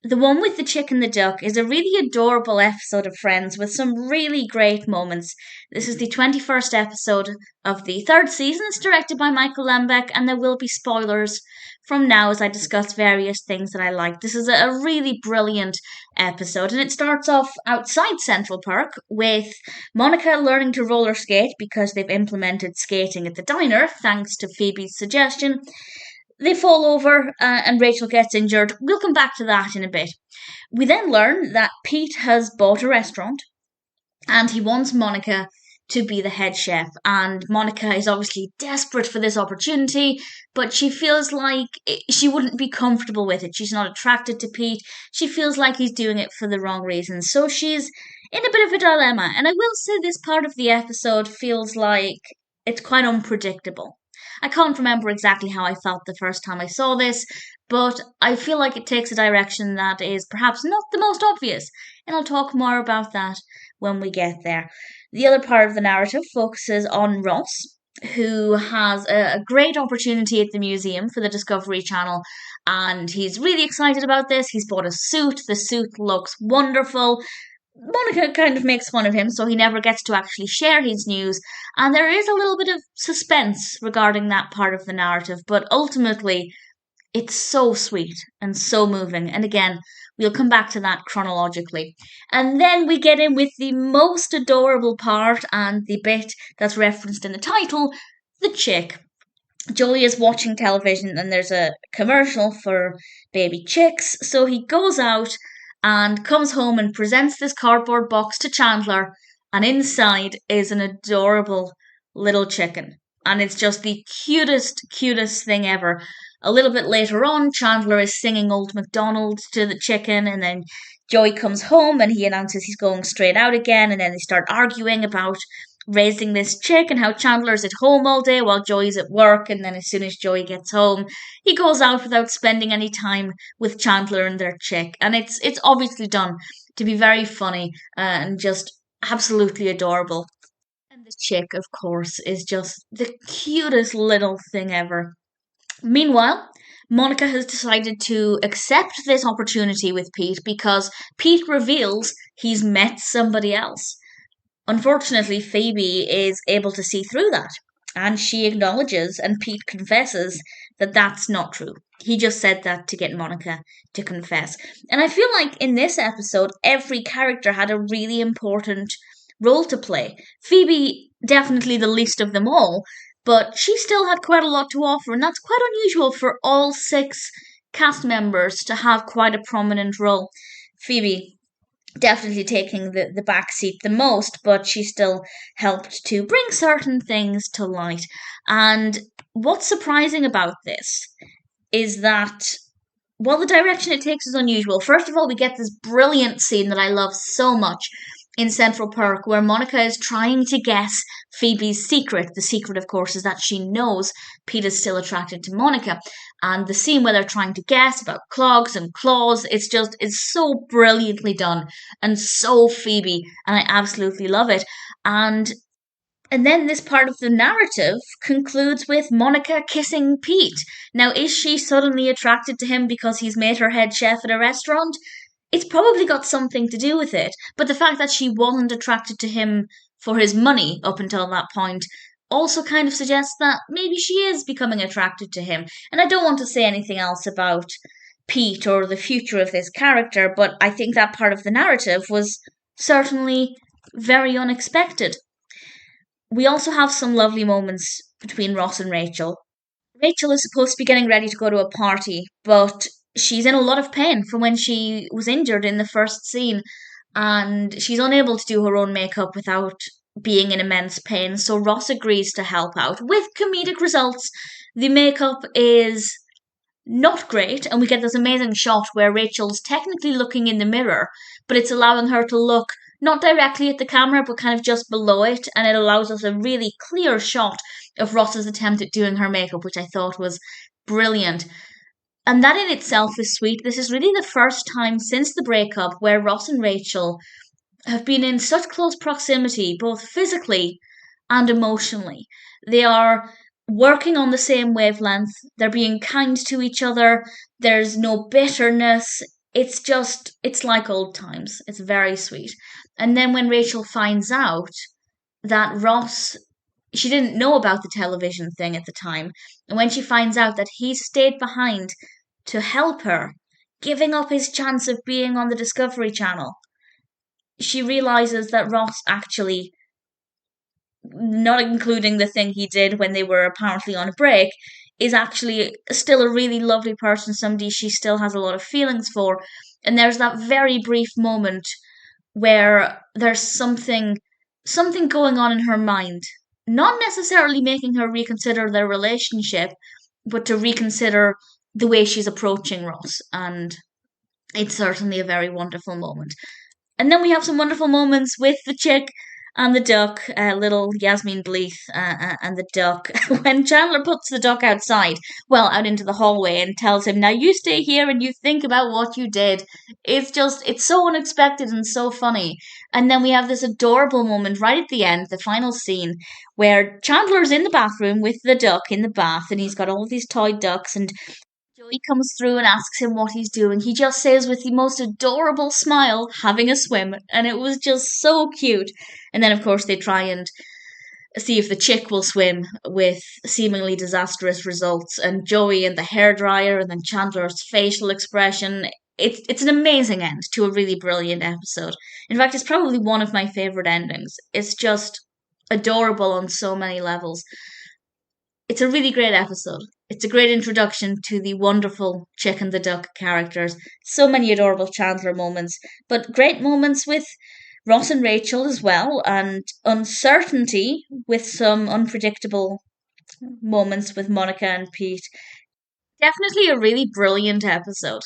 The one with the chick and the duck is a really adorable episode of Friends with some really great moments. This is the 21st episode of the third season. It's directed by Michael Lembeck, and there will be spoilers from now as I discuss various things that I like. This is a really brilliant episode, and it starts off outside Central Park with Monica learning to roller skate because they've implemented skating at the diner, thanks to Phoebe's suggestion. They fall over and Rachel gets injured. We'll come back to that in a bit. We then learn that Pete has bought a restaurant and he wants Monica to be the head chef. And Monica is obviously desperate for this opportunity, but she feels like she wouldn't be comfortable with it. She's not attracted to Pete. She feels like he's doing it for the wrong reasons. So she's in a bit of a dilemma. And I will say this part of the episode feels like it's quite unpredictable. I can't remember exactly how I felt the first time I saw this, but I feel like it takes a direction that is perhaps not the most obvious, and I'll talk more about that when we get there. The other part of the narrative focuses on Ross, who has a great opportunity at the museum for the Discovery Channel, and he's really excited about this. He's bought a suit. The suit looks wonderful. Monica kind of makes fun of him, so he never gets to actually share his news, and there is a little bit of suspense regarding that part of the narrative, but ultimately, it's so sweet and so moving, and again, we'll come back to that chronologically. And then we get in with the most adorable part and the bit that's referenced in the title, the chick. Joey is watching television and there's a commercial for baby chicks, so he goes out and comes home and presents this cardboard box to Chandler, and inside is an adorable little chicken. And it's just the cutest thing ever. A little bit later on, Chandler is singing Old MacDonald to the chicken, and then Joey comes home and he announces he's going straight out again, and then they start arguing about raising this chick and how Chandler's at home all day while Joey's at work, and then as soon as Joey gets home, he goes out without spending any time with Chandler and their chick. And it's obviously done to be very funny and just absolutely adorable. And the chick, of course, is just the cutest little thing ever. Meanwhile, Monica has decided to accept this opportunity with Pete because Pete reveals he's met somebody else. Unfortunately, Phoebe is able to see through that, and she acknowledges and Pete confesses that that's not true. He just said that to get Monica to confess. And I feel like in this episode, every character had a really important role to play. Phoebe, definitely the least of them all, but she still had quite a lot to offer, and that's quite unusual for all 6 cast members to have quite a prominent role. Phoebe definitely taking the back seat the most, but she still helped to bring certain things to light. And what's surprising about this is that while the direction it takes is unusual, first of all, we get this brilliant scene that I love so much in Central Park where Monica is trying to guess Phoebe's secret. The secret, of course, is that she knows Pete is still attracted to Monica. And the scene where they're trying to guess about clogs and claws, it's so brilliantly done and so Phoebe, and I absolutely love it. And then this part of the narrative concludes with Monica kissing Pete. Now, is she suddenly attracted to him because he's made her head chef at a restaurant? It's probably got something to do with it, but the fact that she wasn't attracted to him for his money up until that point also kind of suggests that maybe she is becoming attracted to him. And I don't want to say anything else about Pete or the future of this character, but I think that part of the narrative was certainly very unexpected. We also have some lovely moments between Ross and Rachel. Rachel is supposed to be getting ready to go to a party, but she's in a lot of pain from when she was injured in the first scene, and she's unable to do her own makeup without being in immense pain, so Ross agrees to help out with comedic results. The makeup is not great, and we get this amazing shot where Rachel's technically looking in the mirror, but it's allowing her to look not directly at the camera, but kind of just below it, and it allows us a really clear shot of Ross's attempt at doing her makeup, which I thought was brilliant. And that in itself is sweet. This is really the first time since the breakup where Ross and Rachel have been in such close proximity, both physically and emotionally. They are working on the same wavelength, they're being kind to each other, there's no bitterness. it's like old times. It's very sweet. And then when Rachel finds out that Ross, she didn't know about the television thing at the time, and when she finds out that he stayed behind to help her, giving up his chance of being on the Discovery Channel, she realizes that Ross actually, not including the thing he did when they were apparently on a break, is actually still a really lovely person, somebody she still has a lot of feelings for. And there's that very brief moment where there's something going on in her mind, not necessarily making her reconsider their relationship, but to reconsider the way she's approaching Ross. And it's certainly a very wonderful moment. And then we have some wonderful moments with the chick and the duck, little Yasmin Bleeth and the duck. When Chandler puts the duck outside, well, out into the hallway, and tells him, now you stay here and you think about what you did. It's so unexpected and so funny. And then we have this adorable moment right at the end, the final scene, where Chandler's in the bathroom with the duck in the bath, and he's got all these toy ducks, and Joey comes through and asks him what he's doing. He just says with the most adorable smile, having a swim. And it was just so cute. And then, of course, they try and see if the chick will swim with seemingly disastrous results. And Joey and the hairdryer, and then Chandler's facial expression. It's an amazing end to a really brilliant episode. In fact, it's probably one of my favorite endings. It's just adorable on so many levels. It's a really great episode. It's a great introduction to the wonderful Chick and the Duck characters. So many adorable Chandler moments, but great moments with Ross and Rachel as well, and uncertainty with some unpredictable moments with Monica and Pete. Definitely a really brilliant episode.